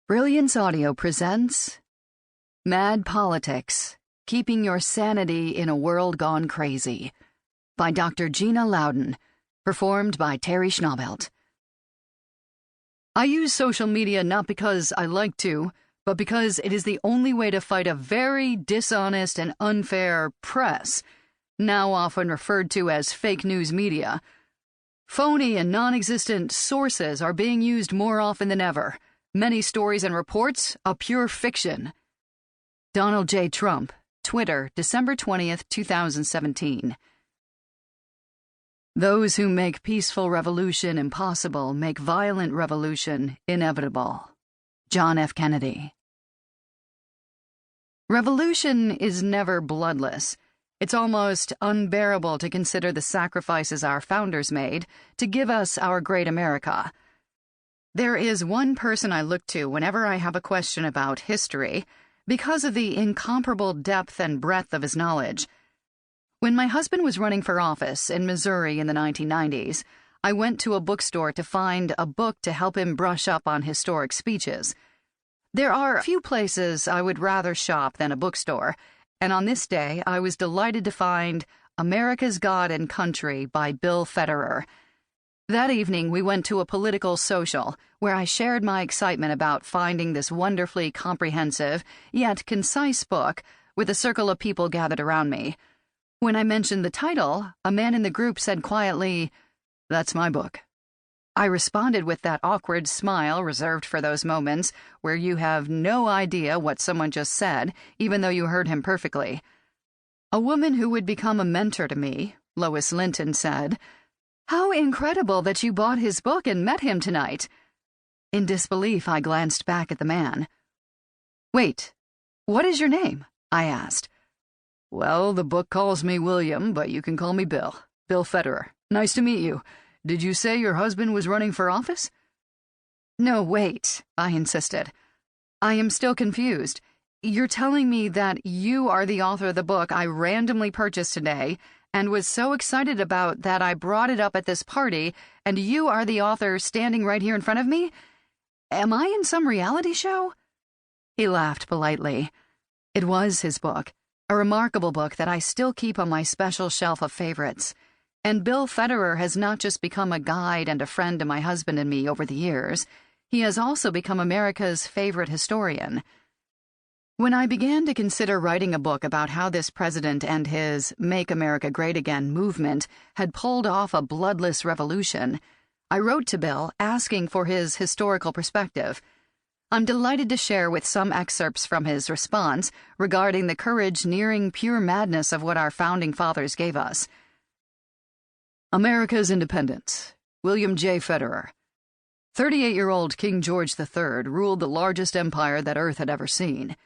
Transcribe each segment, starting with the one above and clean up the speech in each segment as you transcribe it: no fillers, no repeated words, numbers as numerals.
Brilliance Audio presents Mad Politics, Keeping Your Sanity in a World Gone Crazy by Dr. Gina Loudon, performed by Terry Schnaubelt. I use social media not because I like to, but because it is the only way to fight a very dishonest and unfair press, now often referred to as fake news media. Phony and non-existent sources are being used more often than ever. Many stories and reports a pure fiction. Donald J. Trump, Twitter, December 20th, 2017. Those who make peaceful revolution impossible make violent revolution inevitable. John F. Kennedy. Revolution is never bloodless. It's almost unbearable to consider the sacrifices our founders made to give us our great America. There is one person I look to whenever I have a question about history because of the incomparable depth and breadth of his knowledge. When my husband was running for office in Missouri in the 1990s, I went to a bookstore to find a book to help him brush up on historic speeches. There are few places I would rather shop than a bookstore, and on this day I was delighted to find America's God and Country by Bill Federer. That evening, we went to a political social where I shared my excitement about finding this wonderfully comprehensive, yet concise book with a circle of people gathered around me. When I mentioned the title, a man in the group said quietly, "That's my book." I responded with that awkward smile reserved for those moments where you have no idea what someone just said, even though you heard him perfectly. A woman who would become a mentor to me, Lois Linton, said, "How incredible that you bought his book and met him tonight." In disbelief, I glanced back at the man. "Wait, what is your name?" I asked. "Well, the book calls me William, but you can call me Bill. Bill Federer. Nice to meet you. Did you say your husband was running for office?" "No, wait," I insisted. "I am still confused. You're telling me that you are the author of the book I randomly purchased today and was so excited about that I brought it up at this party, and you are the author standing right here in front of me? Am I in some reality show?" He laughed politely. It was his book, a remarkable book that I still keep on my special shelf of favorites. And Bill Federer has not just become a guide and a friend to my husband and me over the years, he has also become America's favorite historian. When I began to consider writing a book about how this president and his Make America Great Again movement had pulled off a bloodless revolution, I wrote to Bill asking for his historical perspective. I'm delighted to share with some excerpts from his response regarding the courage nearing pure madness of what our founding fathers gave us. America's independence. William J. Federer. 38-year-old King George III ruled the largest empire that Earth had ever seen.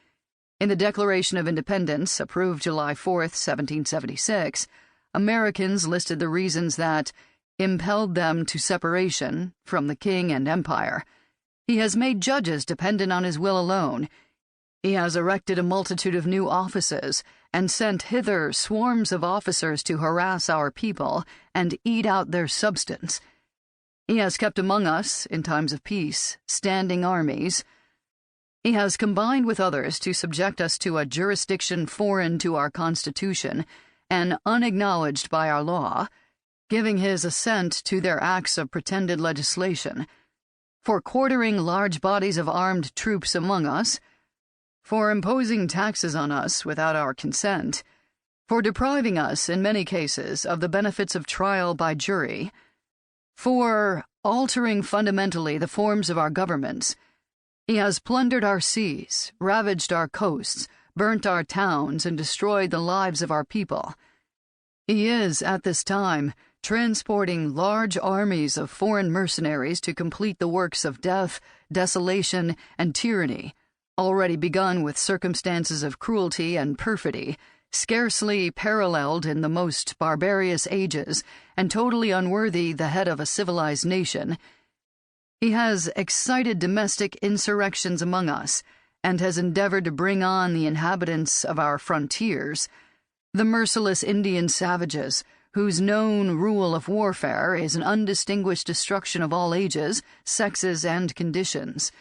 In the Declaration of Independence, approved July 4th, 1776, Americans listed the reasons that impelled them to separation from the king and empire. He has made judges dependent on his will alone. He has erected a multitude of new offices and sent hither swarms of officers to harass our people and eat out their substance. He has kept among us, in times of peace, standing armies. He has combined with others to subject us to a jurisdiction foreign to our Constitution and unacknowledged by our law, giving his assent to their acts of pretended legislation, for quartering large bodies of armed troops among us, for imposing taxes on us without our consent, for depriving us, in many cases, of the benefits of trial by jury, for altering fundamentally the forms of our governments. He has plundered our seas, ravaged our coasts, burnt our towns, and destroyed the lives of our people. He is, at this time, transporting large armies of foreign mercenaries to complete the works of death, desolation, and tyranny, already begun with circumstances of cruelty and perfidy, scarcely paralleled in the most barbarous ages, and totally unworthy the head of a civilized nation. He has excited domestic insurrections among us, and has endeavored to bring on the inhabitants of our frontiers, the merciless Indian savages, whose known rule of warfare is an undistinguished destruction of all ages, sexes, and conditions.